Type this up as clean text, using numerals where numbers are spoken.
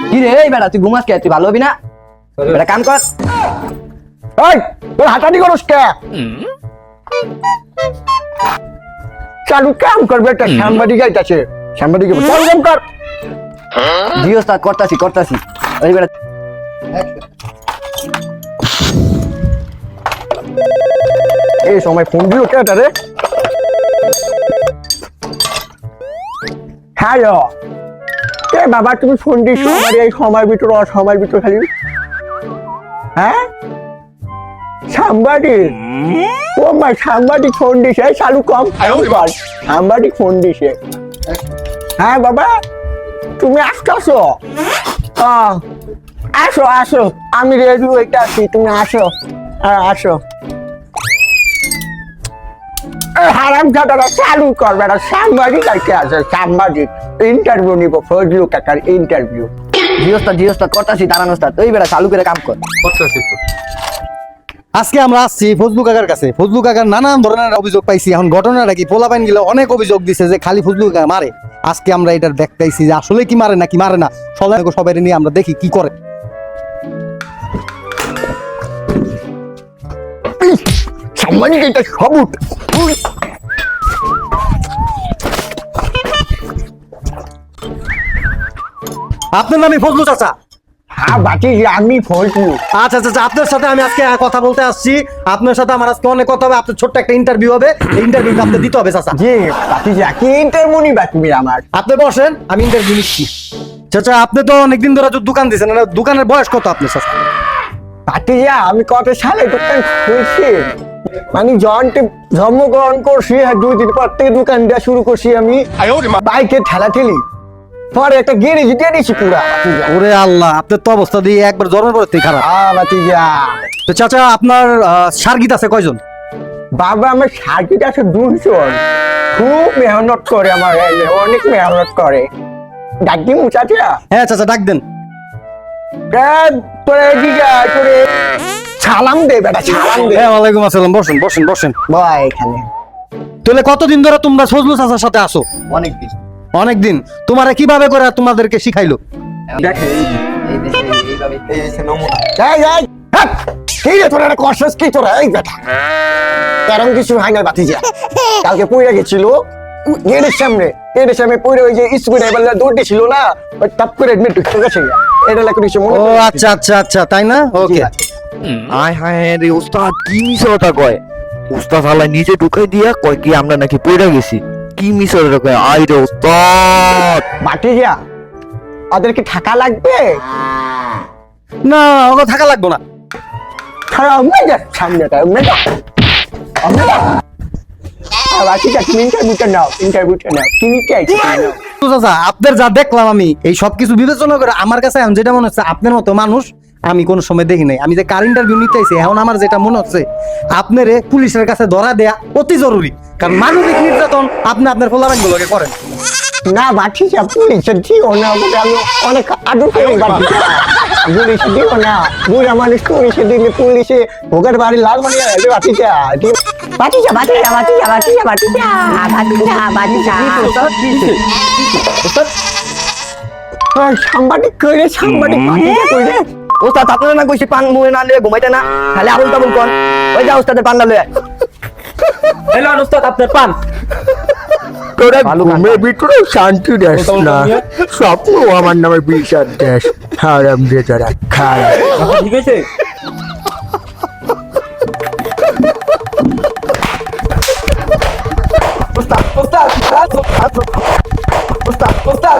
কি রে এই বেটা তুই ঘুমাস কে? তুই ভালো হবি না? বেটা কাম কর। এই তোর হাঁটানি করস কে? চালু কাম করবে, একটা সাংবাদিক আইতাছে, সাংবাদিক কাম কর। জি ওস্তাদ, করতাছি করতাছি। ওই বেটা এই সময় ফোন দিল কেটা রে? হ্যালো, এ বাবা তুমি ফোন দিছো আমার এই সময়ের ভিতর অসময়ের ভিতর খালি? হ্যাঁ সাংবাদিক? ও মা সাংবাদিক ফোন দিছে, চালু কম কর, সাংবাদিক ফোন দিছে। হ্যাঁ বাবা তুমি আসতেছো? আসো আসো, আমি রেডি হইতে আছি, তুমি আসো। আসো। হারাম জাদারা চালু করবে না, সাংবাদিক আইতে আছে, সাংবাদিক ইন্টারভিউ নিব, ফজলু কাকার ইন্টারভিউ। জি ওস্তাদ করতাছি, দাঁড়ান ওস্তাদ। ওই বেটা চালু করে কাম কর। করতেছি তো। আজকে আমরা আসছি ফজলু কাকার কাছে। ফজলু কাকার নানান ধরনের অভিযোগ পাইছি। এখন ঘটনাটা কি, পোলাপাইন গেলে অনেক অভিযোগ দিছে যে খালি ফজলু কাকা মারে। আজকে আমরা এটার দেখতেছি যে আসলে কি মারে নাকি মারে না। সবাই নিয়ে আমরা দেখি কি করে। সাংবাদিক এটা সবুট। আপনার নামই ফজলু চাচা? হ্যাঁ বাকি আমি ফজলু। আচ্ছা আচ্ছা, আপনার সাথে আমি আজকে কথা বলতে আসছি। আপনার সাথে আমার আজকে অনেক কথা হবে। আপনার ছোট্ট একটা ইন্টারভিউ হবে, এই ইন্টারভিউটা আপনি দিতে হবে চাচা। জি বাকি কি ইন্টারভিউ নিবা তুমি আমার? আপনি বসেন, আমি ইন্টারভিউ নিচ্ছি। চাচা আপনি তো অনেকদিন ধরে দোকান দিয়েছেন, দোকানের বয়স কত আপনার চাচা? বাকি আমি কত সালে দোকান খুলছি, মানে জন্মগ্রহণ করছি, 2 দিন পর থেকে দোকান দেওয়া শুরু করছি আমি। বাইকে ঠেলা ঠেলি, পরে একটা গ্যারেজ দিয়ে দিছি পুরা। ওরে আল্লাহ, আপনার তো অবস্থা দিয়ে একবার জন্মের পর থেকে খারাপ। বাতিজা তো চাচা আপনার সার্গিত আছে কয়জন? বাবা আমার সার্কিট আছে 2 জন, খুব মেহনত করে আমার, অনেক মেহনত করে। ডাকি মুচাচা? হ্যাঁ চাচা ডাক দেন। তোরে দিঘা তোরে সালাম দে বেটা, সালাম দে। হ্যাঁ ওয়ালাইকুম আসসালাম, বসেন বসেন বসেন। বয় এখানে। তাহলে কতদিন ধরে তোমরা ফজলু চাচার সাথে আসো? অনেক দিন। অনেকদিন। তোমারে কিভাবে করে তোমাদেরকে শিখাইলো? দেখেন এইভাবে এই এই হাট! কি রে তোরা কষ্টস কি তোরা? এই বেটা কারণ কিছু হয় না বাতিজা, কালকে পড়ে গেছিল গেটের সামনে পড়ে, ওই যে স্কুল ড্রাইভাররা দৌড় ছিল না, ওই টপ করে এডমিট ঢুকে গেছে। এটা লাগে কিছু মনে ও আচ্ছা আচ্ছা আচ্ছা, তাই না? ওকে। আয় হায় রে উস্তাদ, কি মিশা কথা কয়? উস্তাদ হালা নিচে ঢুকাই দিয়া কয় কি আমরা নাকি পড়ে গেছি। কি মিশা কথা কয়? আয় রে উস্তাদ। বাতিজা ওদেরকে থাকা লাগবে? না ওকে থাকা লাগবে না। খারাপ মেজা সামনেটা মেজা মেজা। বাতিজা তুমি ইন্টারভিউটা নাও, তুমি কি আইছো নাও। তো চাচা আপনার যা দেখলাম আমি, এই সবকিছু বিবেচনা করে আমার কাছে এখন যেটা মনে হচ্ছে, আপনার মতো মানুষ আমি কোন সময় দেখি নাই। আমি যে কার ইন্টারভিউ নিতে আইছি, এখন আমার যেটা মনে হচ্ছে আপনারে পুলিশের কাছে ধরা দেয়া অতি জরুরি। কারণ মানবিক নির্যাতন আপনি আপনার পোলাপাইনগুলোকে করেন। না বাতিজা পুলিশে দিও না, আমি অনেক আদর করি বাতিজা। পুলিশে দিও না, বুড়া মানুষ পুলিশে দিলে পুলিশে ভোগের বাড়ি লাল মানে বাতিজা। বাতিজা বাতিজা বাতিজা বাতিজা বাতিজা বাতিজা বাতিজা। সাংবাদিক কইরে, সাংবাদিক বাতিজা কইরে। ওস্তাদ আপনারা না কইছি পান মুয়ে না লিয়ে ঘুমাইতে না, খালি আবুল তাবুল কোন। ওই যা ওস্তাদের পান লয়ে। হ্যালো ওস্তাদ আপনার পান। তোরা ঘুমের ভিতরে শান্তি দেশ না, স্বপ্ন আমার নামে বিষাদ দেশ। হারাম দিয়ে তারা খায়। ঠিক আছে। ওস্তাদ ওস্তাদ ওস্তাদ ওস্তাদ ওস্তাদ